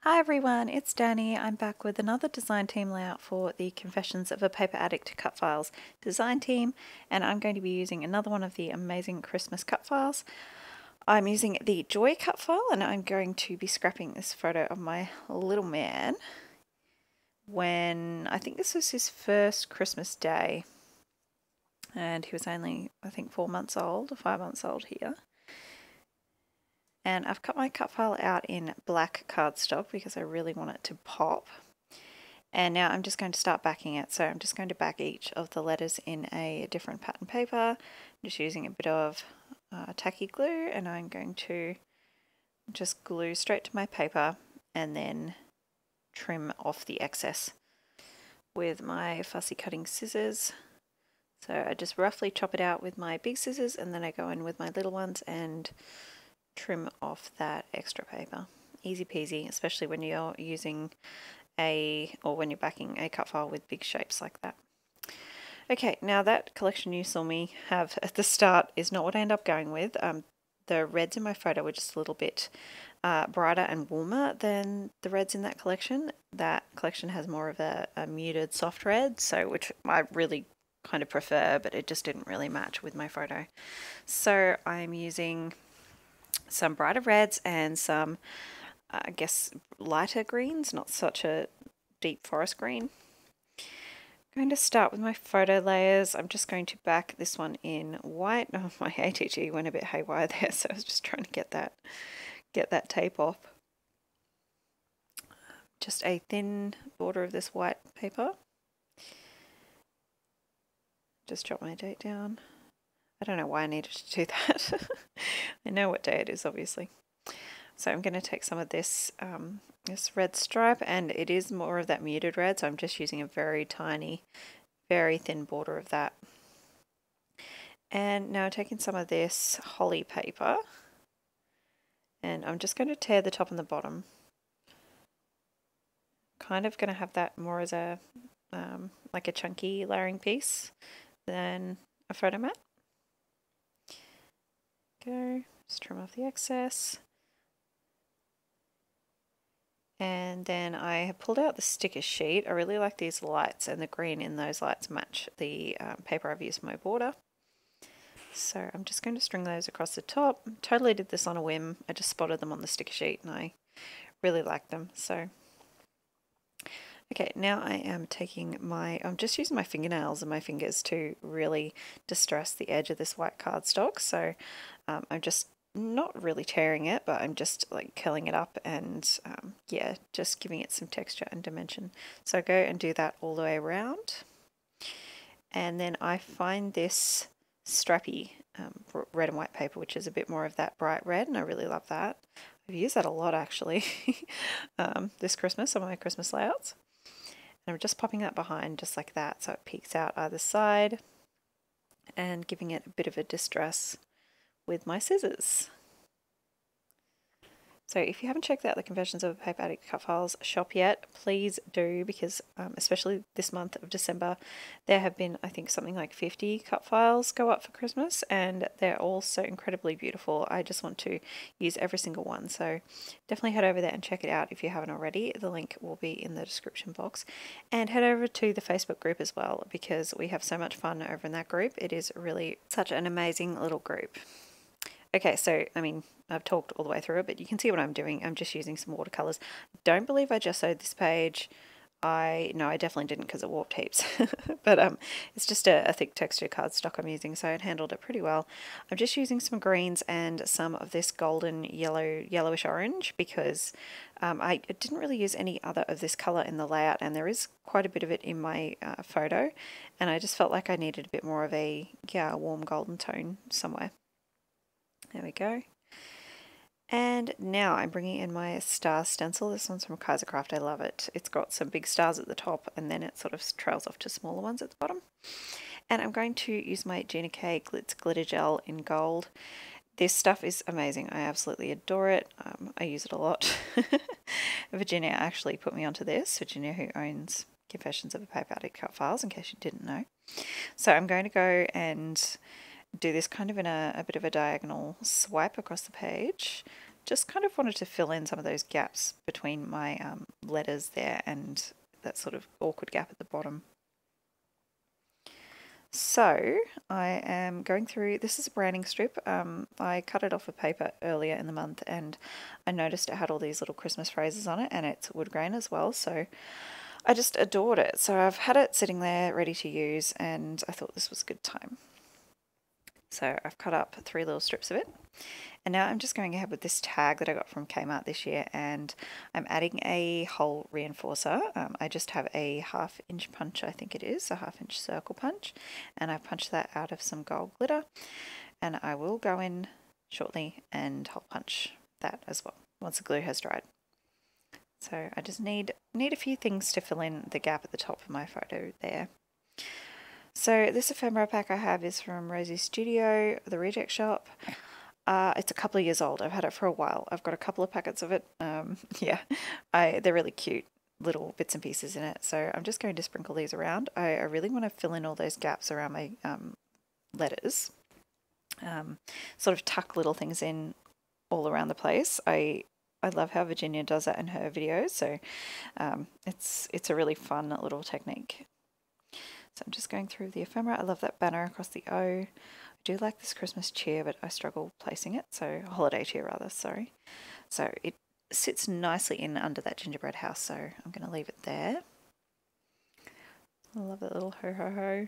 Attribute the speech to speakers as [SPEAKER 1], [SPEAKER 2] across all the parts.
[SPEAKER 1] Hi everyone, it's Danny. I'm back with another design team layout for the Confessions of a Paper Addict Cutfiles design team, and I'm going to be using another one of the amazing Christmas cut files. I'm using the Joy cut file, and I'm going to be scrapping this photo of my little man when I think this was his first Christmas day, and he was only, I think, 4 months old or 5 months old here. And I've cut my cut file out in black cardstock because I really want it to pop. And now I'm just going to start backing it. So I'm just going to back each of the letters in a different pattern paper. I'm just using a bit of tacky glue, and I'm going to just glue straight to my paper and then trim off the excess with my fussy cutting scissors. So I just roughly chop it out with my big scissors, and then I go in with my little ones and trim off that extra paper. Easy peasy, especially when you're using when you're backing a cut file with big shapes like that. Okay, now that collection you saw me have at the start is not what I end up going with. The reds in my photo were just a little bit brighter and warmer than the reds in that collection. That collection has more of a muted soft red, so which I really kind of prefer, but it just didn't really match with my photo. So I'm using some brighter reds and some, I guess, lighter greens, not such a deep forest green. I'm going to start with my photo layers. I'm just going to back this one in white. Oh, my ATG went a bit haywire there, so I was just trying to get that tape off. Just a thin border of this white paper. Just jot my date down. I don't know why I needed to do that. I know what day it is, obviously. So I'm going to take some of this this red stripe, and it is more of that muted red, so I'm just using a very tiny, very thin border of that. And now taking some of this holly paper, and I'm just going to tear the top and the bottom. Kind of going to have that more as a like a chunky layering piece than a photo mat. Go, just trim off the excess. And then I have pulled out the sticker sheet. I really like these lights, and the green in those lights match the paper I've used for my border. So I'm just going to string those across the top. Totally did this on a whim. I just spotted them on the sticker sheet and I really like them. So, okay, now I am taking I'm just using my fingernails and my fingers to really distress the edge of this white cardstock. So I'm just not really tearing it, but I'm just like curling it up and yeah, just giving it some texture and dimension. So I go and do that all the way around. And then I find this strappy red and white paper, which is a bit more of that bright red, and I really love that. I've used that a lot actually this Christmas on my Christmas layouts. And I'm just popping that behind just like that, so it peeks out either side, and giving it a bit of a distress with my scissors. So if you haven't checked out the Confessions of a Paper Addict cut files shop yet, please do, because especially this month of December, there have been, I think, something like 50 cut files go up for Christmas, and they're all so incredibly beautiful. I just want to use every single one, so definitely head over there and check it out if you haven't already. The link will be in the description box, and head over to the Facebook group as well, because we have so much fun over in that group. It is really such an amazing little group. Okay, so, I mean, I've talked all the way through it, but you can see what I'm doing. I'm just using some watercolours. Don't believe I just sewed this page. No, I definitely didn't, because it warped heaps. But it's just a thick texture cardstock I'm using, so it handled it pretty well. I'm just using some greens and some of this golden yellowish orange, because I didn't really use any other of this colour in the layout, and there is quite a bit of it in my photo, and I just felt like I needed a bit more of a warm golden tone somewhere. There we go. And now I'm bringing in my star stencil. This one's from Kaisercraft. I love it. It's got some big stars at the top, and then it sort of trails off to smaller ones at the bottom. And I'm going to use my Gina K Glitz Glitter Gel in gold. This stuff is amazing. I absolutely adore it. I use it a lot. Virginia actually put me onto this. Virginia, who owns Confessions of a Paper Addict cut files, in case you didn't know. So I'm going to go and do this kind of in a bit of a diagonal swipe across the page, just kind of wanted to fill in some of those gaps between my letters there and that sort of awkward gap at the bottom. So I am going through, this is a branding strip. I cut it off of paper earlier in the month and I noticed it had all these little Christmas phrases on it, and it's wood grain as well, so I just adored it. So I've had it sitting there ready to use and I thought this was a good time. So I've cut up 3 little strips of it. And now I'm just going ahead with this tag that I got from Kmart this year, and I'm adding a hole reinforcer. I just have a 1/2 inch punch, I think it is, a 1/2 inch circle punch, and I've punched that out of some gold glitter, and I will go in shortly and hole punch that as well once the glue has dried. So I just need a few things to fill in the gap at the top of my photo there. So this ephemera pack I have is from Rosie's Studio, the Reject Shop. It's a couple of years old. I've had it for a while. I've got a couple of packets of it. Yeah, they're really cute little bits and pieces in it. So I'm just going to sprinkle these around. I really want to fill in all those gaps around my letters. Sort of tuck little things in all around the place. I love how Virginia does that in her videos. So it's a really fun little technique. So I'm just going through the ephemera. I love that banner across the O. I do like this Christmas cheer, but I struggle placing it. So holiday cheer rather, sorry. So it sits nicely in under that gingerbread house, so I'm going to leave it there. I love that little ho ho ho.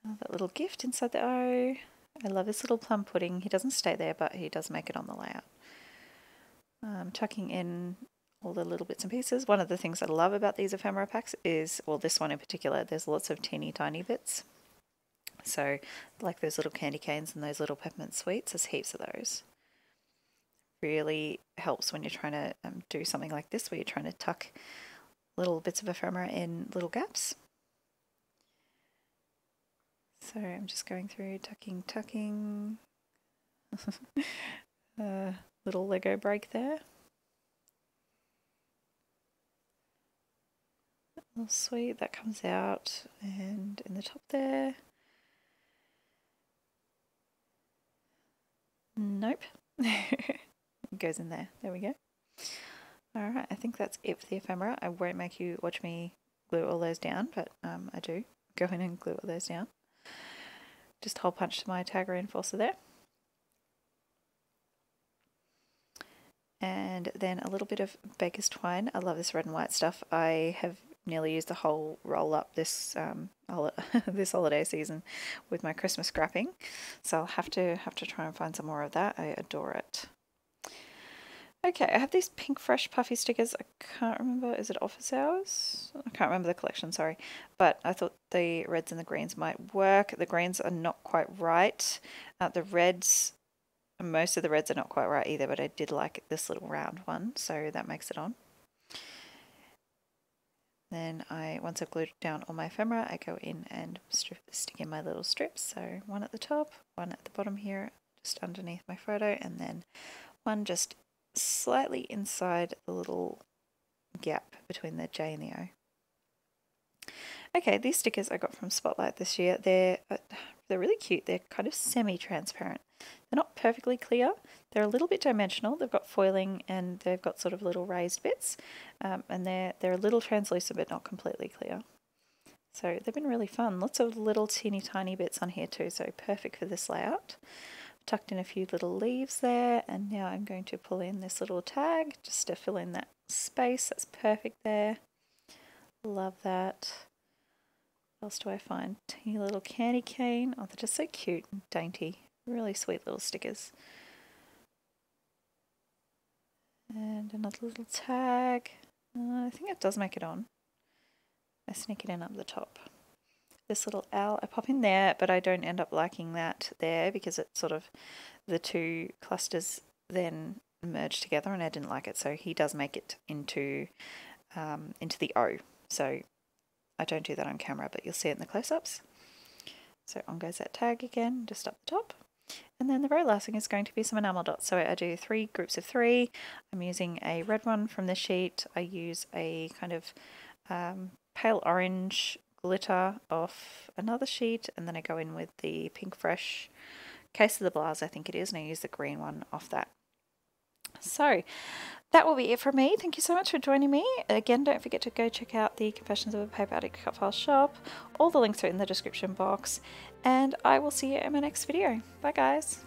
[SPEAKER 1] I love that little gift inside the O. I love this little plum pudding. He doesn't stay there, but he does make it on the layout. Tucking in all the little bits and pieces. One of the things I love about these ephemera packs is, well, this one in particular, there's lots of teeny tiny bits. So like those little candy canes and those little peppermint sweets, there's heaps of those. Really helps when you're trying to do something like this, where you're trying to tuck little bits of ephemera in little gaps. So I'm just going through tucking. Little Lego break there. Little sweet, that comes out, and in the top there. Nope. It goes in there. There we go. Alright, I think that's it for the ephemera. I won't make you watch me glue all those down, but I do go in and glue all those down. Just hole punch my tag reinforcer there. And then a little bit of baker's twine. I love this red and white stuff. I have nearly used the whole roll up this this holiday season with my Christmas scrapping, so I'll have to try and find some more of that. I adore it. Okay, I have these pink fresh puffy stickers. I can't remember, is it office hours? I can't remember the collection, sorry, but I thought the reds and the greens might work. The greens are not quite right. The reds, most of the reds are not quite right either, but I did like this little round one, so that makes it on. Then once I've glued down all my ephemera, I go in and stick in my little strips. So one at the top, one at the bottom here, just underneath my photo, and then one just slightly inside the little gap between the J and the O. Okay, these stickers I got from Spotlight this year. They're really cute. They're kind of semi-transparent. They're not perfectly clear. They're a little bit dimensional. They've got foiling and they've got sort of little raised bits, and they're a little translucent but not completely clear. So they've been really fun. Lots of little teeny tiny bits on here too, so perfect for this layout. Tucked in a few little leaves there, and now I'm going to pull in this little tag just to fill in that space. That's perfect there. Love that. What else do I find? Teeny little candy cane. Oh, they're just so cute and dainty. Really sweet little stickers. And another little tag. I think it does make it on. I sneak it in up the top. This little owl I pop in there, but I don't end up liking that there because it's sort of the two clusters then merge together, and I didn't like it. So he does make it into the O. So I don't do that on camera, but you'll see it in the close-ups. So on goes that tag again, just up the top. And then the very last thing is going to be some enamel dots. So I do 3 groups of 3. I'm using a red one from this sheet. I use a kind of pale orange glitter off another sheet, and then I go in with the pink fresh Case of the Blahs, I think it is, and I use the green one off that. So that will be it from me. Thank you so much for joining me. Again, don't forget to go check out the Confessions of a Paper Addict Cut File shop. All the links are in the description box, and I will see you in my next video. Bye guys.